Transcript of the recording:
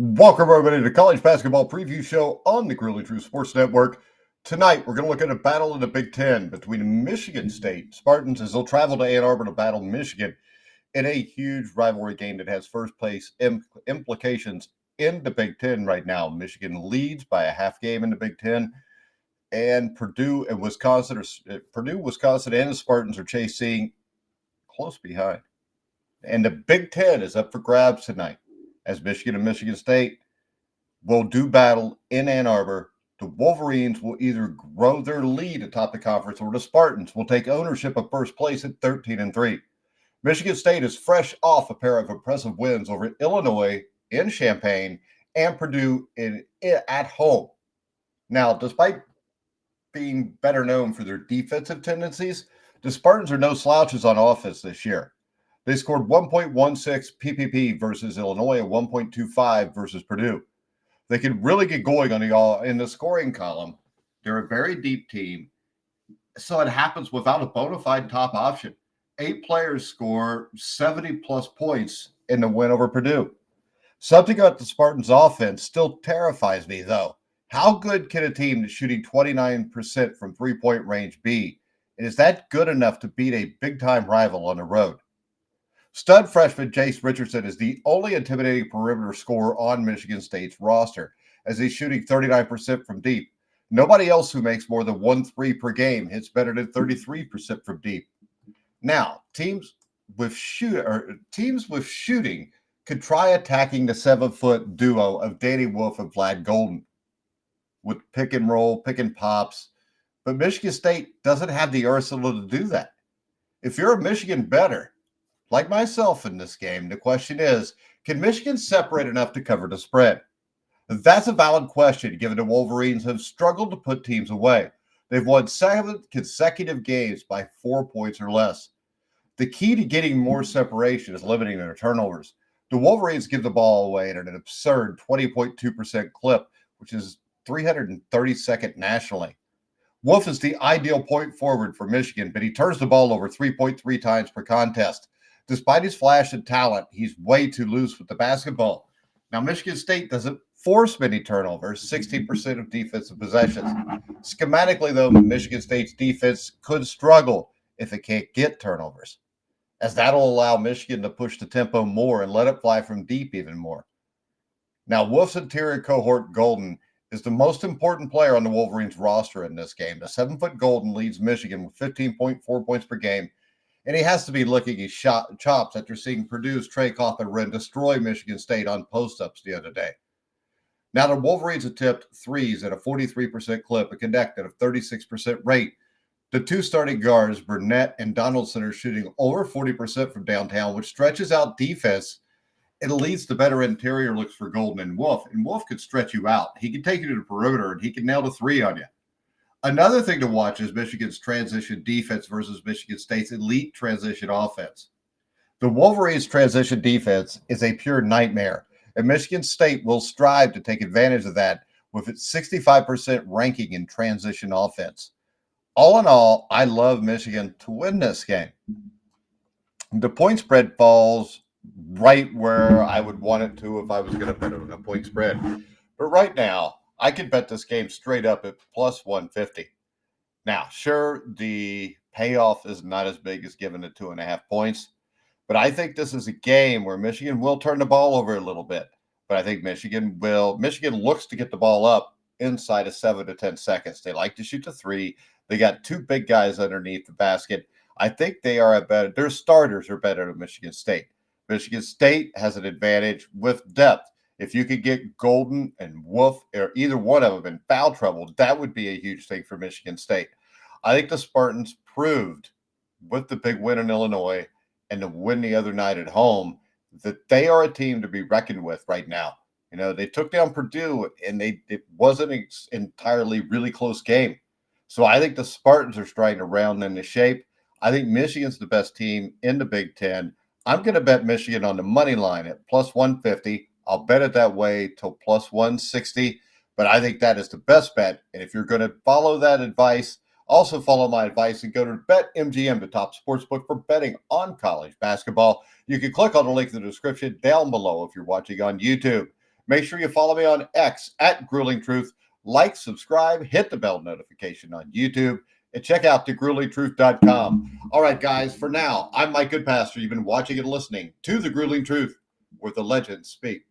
Welcome, everybody, to the College Basketball Preview Show on the Grill and True Sports Network. Tonight, we're going to look at a battle in the Big Ten between Michigan State Spartans as they'll travel to Ann Arbor to battle Michigan in a huge rivalry game that has first place implications in the Big Ten right now. Michigan leads by a half game in the Big Ten, and Purdue, Wisconsin, and the Spartans are chasing close behind. And the Big Ten is up for grabs tonight as Michigan and Michigan State will do battle in Ann Arbor. The Wolverines will either grow their lead atop the conference or the Spartans will take ownership of first place at 13-3. Michigan State is fresh off a pair of impressive wins over Illinois in Champaign and Purdue at home. Now, despite being better known for their defensive tendencies, the Spartans are no slouches on offense this year. They scored 1.16 PPP versus Illinois and 1.25 versus Purdue. They can really get going in the scoring column. They're a very deep team, so it happens without a bona fide top option. 8 players score 70-plus points in the win over Purdue. Something about the Spartans' offense still terrifies me, though. How good can a team that's shooting 29% from three-point range be? And is that good enough to beat a big-time rival on the road? Stud freshman Jace Richardson is the only intimidating perimeter scorer on Michigan State's roster, as he's shooting 39% from deep. Nobody else who makes more than 1 3 per game hits better than 33% from deep. Now, teams with shooting could try attacking the 7-foot duo of Danny Wolf and Vlad Golden with pick and roll, pick and pops, but Michigan State doesn't have the arsenal to do that. If you're a Michigan bettor, like myself in this game, the question is, can Michigan separate enough to cover the spread? That's a valid question, given the Wolverines have struggled to put teams away. They've won 7 consecutive games by 4 points or less. The key to getting more separation is limiting their turnovers. The Wolverines give the ball away at an absurd 20.2% clip, which is 332nd nationally. Wolf is the ideal point forward for Michigan, but he turns the ball over 3.3 times per contest. Despite his flash and talent, he's way too loose with the basketball. Now, Michigan State doesn't force many turnovers, 16% of defensive possessions. Schematically, though, Michigan State's defense could struggle if it can't get turnovers, as that'll allow Michigan to push the tempo more and let it fly from deep even more. Now, Wolf's interior cohort, Golden, is the most important player on the Wolverines roster in this game. The 7-foot Golden leads Michigan with 15.4 points per game, and he has to be licking his chops after seeing Purdue's Trey Cawthon destroy Michigan State on post-ups the other day. Now, the Wolverines attempt threes at a 43% clip, a connect at a 36% rate. The 2 starting guards, Burnett and Donaldson, are shooting over 40% from downtown, which stretches out defense. It leads to better interior looks for Golden and Wolf. And Wolf could stretch you out. He can take you to the perimeter, and he can nail the 3 on you. Another thing to watch is Michigan's transition defense versus Michigan State's elite transition offense. The Wolverines' transition defense is a pure nightmare, and Michigan State will strive to take advantage of that with its 65% ranking in transition offense. All in all, I love Michigan to win this game. The point spread falls right where I would want it to if I was going to bet on a point spread. But right now, I could bet this game straight up at plus 150. Now, sure, the payoff is not as big as giving it 2.5 points, but I think this is a game where Michigan will turn the ball over a little bit. But I think Michigan looks to get the ball up inside of 7 to 10 seconds. They like to shoot the 3. They got 2 big guys underneath the basket. I think their starters are better than Michigan State. Michigan State has an advantage with depth. If you could get Golden and Wolf or either one of them in foul trouble, that would be a huge thing for Michigan State. I think the Spartans proved with the big win in Illinois and the win the other night at home that they are a team to be reckoned with right now. You know, they took down Purdue, and it wasn't an entirely really close game. So I think the Spartans are starting to round into shape. I think Michigan's the best team in the Big Ten. I'm going to bet Michigan on the money line at plus 150. I'll bet it that way till plus 160, but I think that is the best bet. And if you're going to follow that advice, also follow my advice and go to BetMGM, the top sportsbook for betting on college basketball. You can click on the link in the description down below if you're watching on YouTube. Make sure you follow me on X at Grueling Truth. Like, subscribe, hit the bell notification on YouTube, and check out thegruelingtruth.com. All right, guys, for now, I'm Mike Goodpaster. You've been watching and listening to The Grueling Truth, where the legends speak.